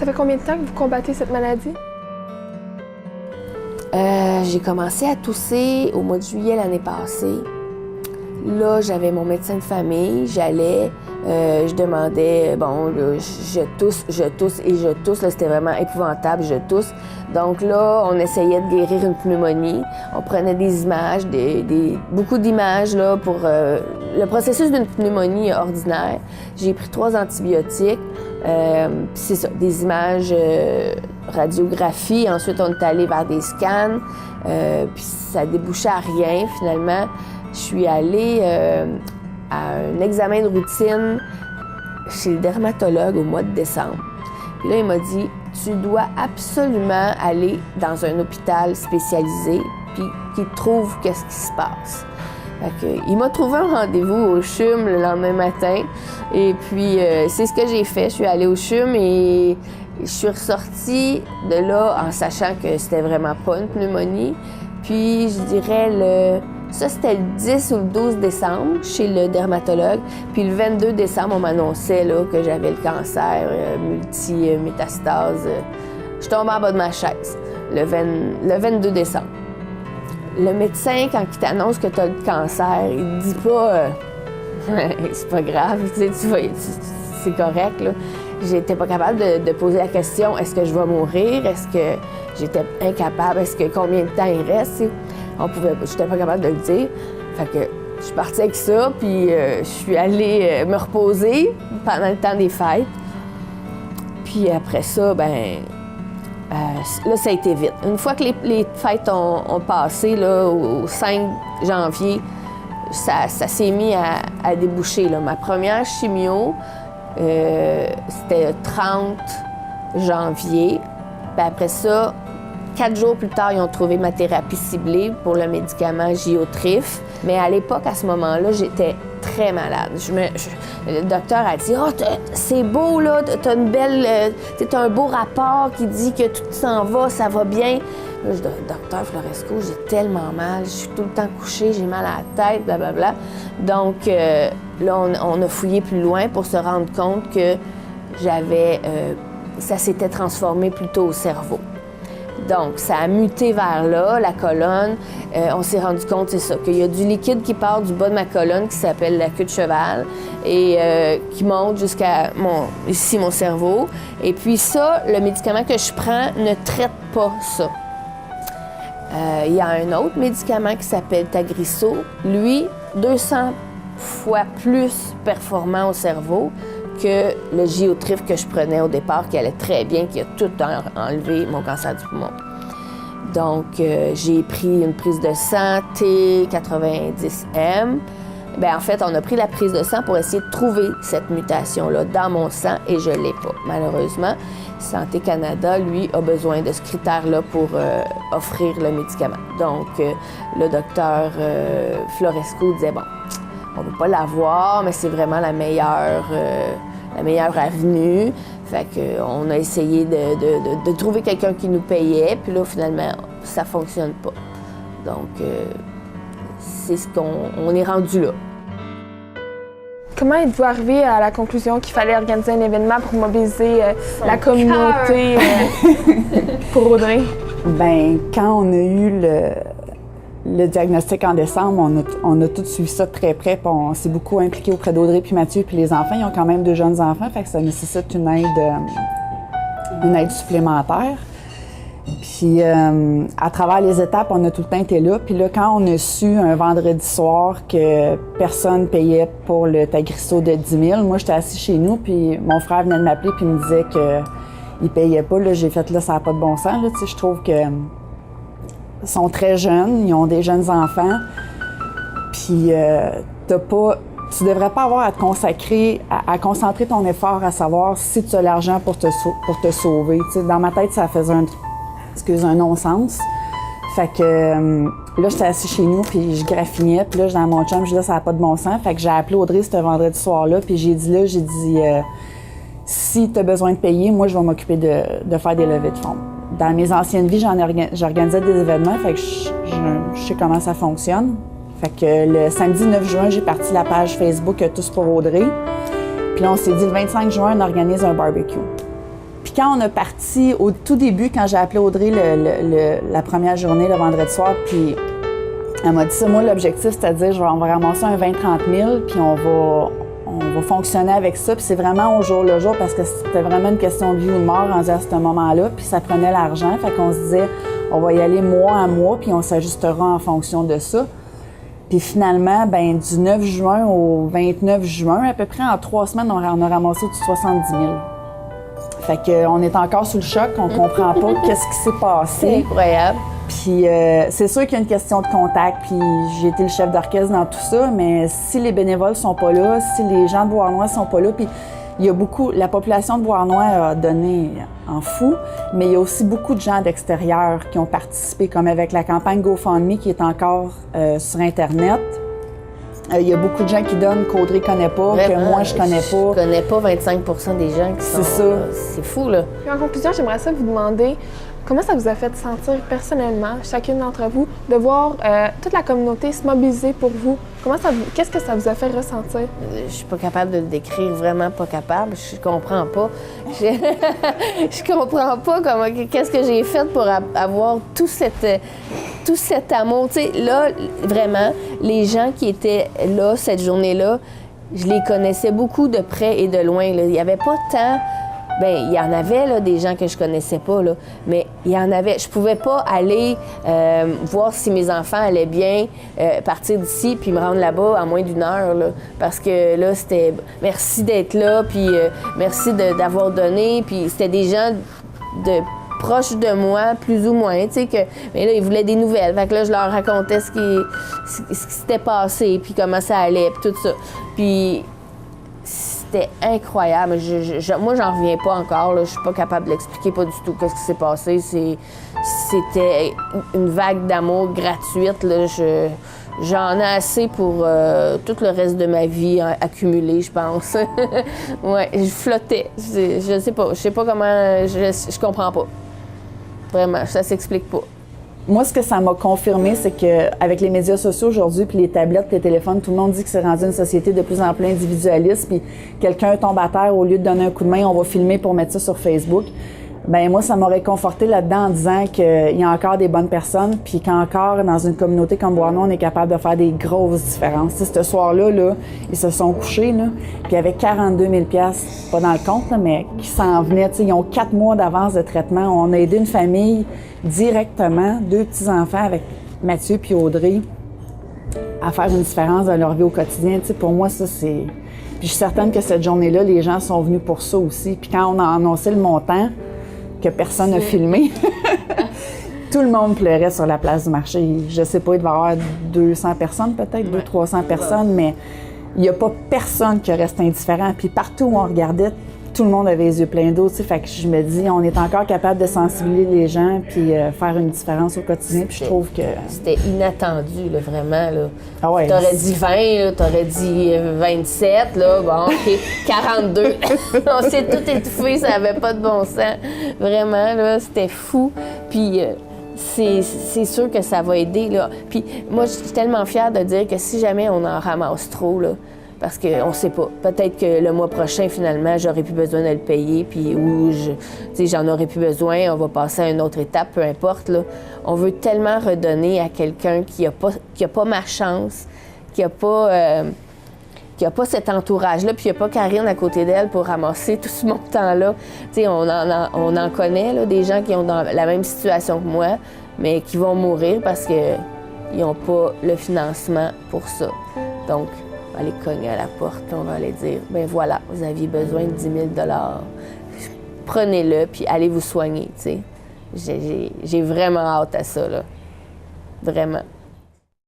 Ça fait combien de temps que vous combattez cette maladie? J'ai commencé à tousser au mois de juillet l'année passée. Là, j'avais mon médecin de famille, j'allais, je demandais, bon, là, je tousse et je tousse. Là, c'était vraiment épouvantable, je tousse. Donc là, on essayait de guérir une pneumonie. On prenait des images, beaucoup d'images là, pour le processus d'une pneumonie ordinaire. J'ai pris 3 antibiotiques. C'est ça, des images, radiographie. Ensuite, on est allé vers des scans. Puis ça débouchait à rien, finalement. Je suis allée à un examen de routine chez le dermatologue au mois de décembre. Puis là, il m'a dit « Tu dois absolument aller dans un hôpital spécialisé puis qui trouve qu'est-ce qui se passe. » Il m'a trouvé un rendez-vous au CHUM le lendemain matin. Et puis, c'est ce que j'ai fait. Je suis allée au CHUM et je suis ressortie de là en sachant que c'était vraiment pas une pneumonie. Puis, je dirais, ça, c'était le 10 ou le 12 décembre chez le dermatologue. Puis le 22 décembre, on m'annonçait là, que j'avais le cancer, multi-métastase. Je tombais en bas de ma chaise le 22 décembre. Le médecin, quand il t'annonce que tu as le cancer, il te dit pas c'est pas grave, c'est correct. Là. J'étais pas capable de poser la question est-ce que je vais mourir? Est-ce que j'étais incapable? Est-ce que combien de temps il reste? J'étais pas capable de le dire. Fait que je suis partie avec ça, puis je suis allée me reposer pendant le temps des fêtes. Puis après ça, là, ça a été vite. Une fois que les fêtes ont passé, là, au 5 janvier, ça s'est mis à déboucher. Là. Ma première chimio, c'était le 30 janvier. Puis après ça, 4 jours plus tard, ils ont trouvé ma thérapie ciblée pour le médicament Giotrif. Mais à l'époque, à ce moment-là, j'étais très malade. Le docteur a dit « Oh, c'est beau, là, t'as une belle... t'as un beau rapport qui dit que tout s'en va, ça va bien. » Là, je dis « Docteur Floresco, j'ai tellement mal, je suis tout le temps couchée, j'ai mal à la tête, blablabla. » Donc, là, on a fouillé plus loin pour se rendre compte que ça s'était transformé plutôt au cerveau. Donc, ça a muté vers là, la colonne. On s'est rendu compte, c'est ça, qu'il y a du liquide qui part du bas de ma colonne qui s'appelle la queue de cheval et qui monte jusqu'à ici, mon cerveau. Et puis ça, le médicament que je prends ne traite pas ça. Il y a un autre médicament qui s'appelle Tagrisso. Lui, 200 fois plus performant au cerveau que le Giotrif que je prenais au départ, qui allait très bien, qui a tout enlevé mon cancer du poumon. Donc, j'ai pris une prise de sang T90M. Bien, en fait, on a pris la prise de sang pour essayer de trouver cette mutation-là dans mon sang et je ne l'ai pas. Malheureusement, Santé Canada, lui, a besoin de ce critère-là pour offrir le médicament. Donc, le docteur Floresco disait, bon, on ne peut pas l'avoir, mais c'est vraiment la meilleure avenue. Fait qu'on a essayé de trouver quelqu'un qui nous payait, puis là, finalement, ça fonctionne pas. Donc, c'est ce qu'on est rendu là. Comment êtes-vous arrivé à la conclusion qu'il fallait organiser un événement pour mobiliser la communauté pour Audrey? Bien, quand on a eu le diagnostic en décembre, on a tout suivi ça de très près, puis on s'est beaucoup impliqué auprès d'Audrey puis Mathieu, puis les enfants, ils ont quand même 2 jeunes enfants, fait que ça nécessite une aide supplémentaire. Puis à travers les étapes, on a tout le temps été là. Puis là, quand on a su un vendredi soir que personne payait pour le Tagrisso de 10 000, moi j'étais assis chez nous, puis mon frère venait de m'appeler puis il me disait qu'il payait pas. Là, j'ai fait là, ça n'a pas de bon sens. Là, tu sais, je trouve que ils sont très jeunes, ils ont des jeunes enfants, puis tu devrais pas avoir à te consacrer, à concentrer ton effort à savoir si tu as l'argent pour te sauver. Tu sais, dans ma tête, ça faisait un non-sens. Fait que là, j'étais assis chez nous, puis je graffinais, puis là, je dans mon chum, je dis là, ça n'a pas de bon sens. Fait que j'ai appelé Audrey ce vendredi soir-là, puis j'ai dit si tu as besoin de payer, moi, je vais m'occuper de faire des levées de fonds. Dans mes anciennes vies, j'organisais des événements, fait que je sais comment ça fonctionne. Fait que le samedi 9 juin, j'ai parti la page Facebook Tous pour Audrey. Puis là, on s'est dit le 25 juin, on organise un barbecue. Puis quand on a parti, au tout début, quand j'ai appelé Audrey la première journée, le vendredi soir, puis elle m'a dit ça, moi, l'objectif, c'est-à-dire, on va ramasser un 20-30 000, puis on va fonctionner avec ça. Puis c'est vraiment au jour le jour, parce que c'était vraiment une question de vie ou de mort rendu à ce moment-là. Puis ça prenait l'argent, fait qu'on se disait, on va y aller mois à mois, puis on s'ajustera en fonction de ça. Puis finalement, ben du 9 juin au 29 juin, à peu près en 3 semaines, on a ramassé du 70 000. Fait qu'on est encore sous le choc, on comprend pas qu'est-ce qui s'est passé. C'est incroyable. Puis c'est sûr qu'il y a une question de contact, puis j'ai été le chef d'orchestre dans tout ça, mais si les bénévoles sont pas là, si les gens de Beauharnois sont pas là, puis il y a beaucoup, la population de Beauharnois a donné en fou, mais il y a aussi beaucoup de gens d'extérieur qui ont participé, comme avec la campagne GoFundMe qui est encore sur Internet. Il y a beaucoup de gens qui donnent qu'Audrey connaît pas, Vraiment, que moi je connais pas. Je connais pas 25 % des gens qui sont... C'est ça. C'est fou, là. Puis en conclusion, j'aimerais ça vous demander comment ça vous a fait sentir personnellement, chacune d'entre vous, de voir toute la communauté se mobiliser pour vous. Qu'est-ce que ça vous a fait ressentir? Je suis pas capable de le décrire, vraiment pas capable. Je comprends pas. Je comprends pas qu'est-ce que j'ai fait pour avoir tout cet amour. Tu sais, là, vraiment, les gens qui étaient là cette journée-là, je les connaissais beaucoup de près et de loin. Là. Il y avait pas tant... Bien, il y en avait là, des gens que je connaissais pas, là, mais il y en avait. Je pouvais pas aller voir si mes enfants allaient bien, partir d'ici puis me rendre là-bas en moins d'1 heure, là, parce que là, c'était merci d'être là, puis merci d'avoir donné, puis c'était des gens proches de moi, plus ou moins, tu sais, mais là, ils voulaient des nouvelles. Fait que là, je leur racontais ce qui s'était passé, puis comment ça allait, puis tout ça. Puis c'était incroyable. Moi, j'en reviens pas encore. Là. Je suis pas capable de l'expliquer, pas du tout, qu'est-ce qui s'est passé. C'était une vague d'amour gratuite. Là. J'en ai assez pour tout le reste de ma vie accumulée, je pense. Ouais, je flottais. Je sais pas comment... Je comprends pas. Vraiment, ça s'explique pas. Moi, ce que ça m'a confirmé, c'est qu'avec les médias sociaux aujourd'hui, puis les tablettes, les téléphones, tout le monde dit que c'est rendu une société de plus en plus individualiste, puis quelqu'un tombe à terre, au lieu de donner un coup de main, on va filmer pour mettre ça sur Facebook. Bien, moi, ça m'aurait conforté là-dedans en disant qu'il y a encore des bonnes personnes, puis qu'encore, dans une communauté comme Beauharnois, on est capable de faire des grosses différences. T'sais, ce soir-là, là, ils se sont couchés, là, puis avec 42 000 $, pas dans le compte, là, mais qui s'en venaient. Ils ont 4 mois d'avance de traitement. On a aidé une famille directement, 2 petits-enfants avec Mathieu puis Audrey, à faire une différence dans leur vie au quotidien. T'sais, pour moi, ça, c'est... Puis je suis certaine que cette journée-là, les gens sont venus pour ça aussi. Puis quand on a annoncé le montant, que personne n'a filmé, tout le monde pleurait sur la place du marché. Je sais pas, il devait y avoir 200 personnes peut-être, 200-300 personnes, mais il n'y a pas personne qui reste indifférent. Puis partout où on regardait, tout le monde avait les yeux pleins d'eau, tu sais. Fait que je me dis, on est encore capable de sensibiliser les gens puis faire une différence au quotidien. Puis je trouve que... C'était inattendu, là, vraiment, là. Ah ouais. T'aurais dit 20, là, t'aurais dit 27, là, bon, OK, 42. On s'est tout étouffé, ça n'avait pas de bon sens. Vraiment, là, c'était fou. Puis... c'est sûr que ça va aider, là. Puis moi, je suis tellement fière de dire que si jamais on en ramasse trop, là, parce qu'on ne sait pas. Peut-être que le mois prochain, finalement, j'aurais plus besoin de le payer, puis ou j'en aurais plus besoin, on va passer à une autre étape, peu importe. Là. On veut tellement redonner à quelqu'un qui n'a pas ma chance, qui n'a pas cet entourage-là, puis il n'y a pas Karine à côté d'elle pour ramasser tout ce montant-là. On en connaît, là, des gens qui ont dans la même situation que moi, mais qui vont mourir parce qu'ils n'ont pas le financement pour ça. Donc, on va aller cogner à la porte, on va aller dire, ben voilà, vous aviez besoin de 10 000 $. Prenez-le, puis allez vous soigner, tu sais. J'ai vraiment hâte à ça, là. Vraiment.